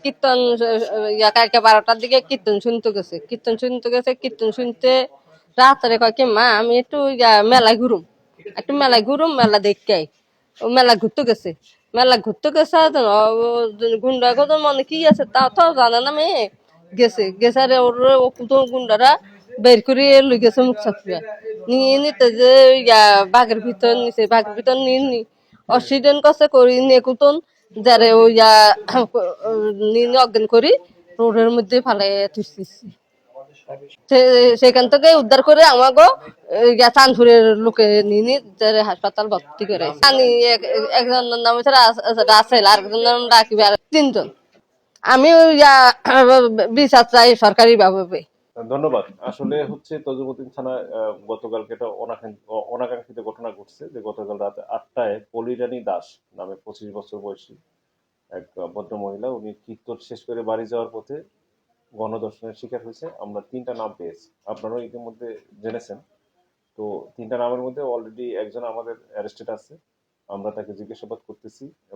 কীর্তন কালকে 12টার দিকে কীর্তন শুনতে গেছে, কীর্তন শুনতে রাত্রে কয় কি মা আমি একটু মেলায় ঘুরুম মেলা দেখতে। ও মেলা ঘুরতে গেছে গুন্ডা কত মনে কি আছে তা তো জানে না মেয়ে গেছে রে ওর গুন্ডারা বের করে লই গেছে মুখ চাপিয়া নিয়ে নিতে যে বাঘের ভিতর নিয়ে নি অক্সিডেন্ট করছে করি নিয়ে কুতন যারে ওই নিয়ে অজ্ঞান করি রোডের মধ্যে ফালাই থুসছি। সেখান থেকে উদ্ধার করে আমাগো চাঁদপুরের লোকে নিয়ে যারে হাসপাতাল ভর্তি করে একজনের নাম হচ্ছে রাসেল আর একজনের নাম রাকিব আর 3 জন। আমি বিচার চাই সরকারি ভাবে। ধন্যবাদ। আসলে হচ্ছে তজুমুদ্দিন থানায় গতকালকে একটা অনাকাঙ্ক্ষিত ঘটনা ঘটছে যে গতকাল রাত 8টায় পলিরানী দাস নামে 25 বছর বয়সী এক ভদ্র মহিলা, উনি কীর্তন শেষ করে বাড়ি যাওয়ার পথে গণধর্ষণের শিকার হয়েছে। আমরা 3টা নাম পেয়েছি, আপনারাও ইতিমধ্যে জেনেছেন। তো 3টা নামের মধ্যে অলরেডি একজন আমাদের অ্যারেস্টেড আছে, আমরা তাকে জিজ্ঞাসাবাদ করতেছি।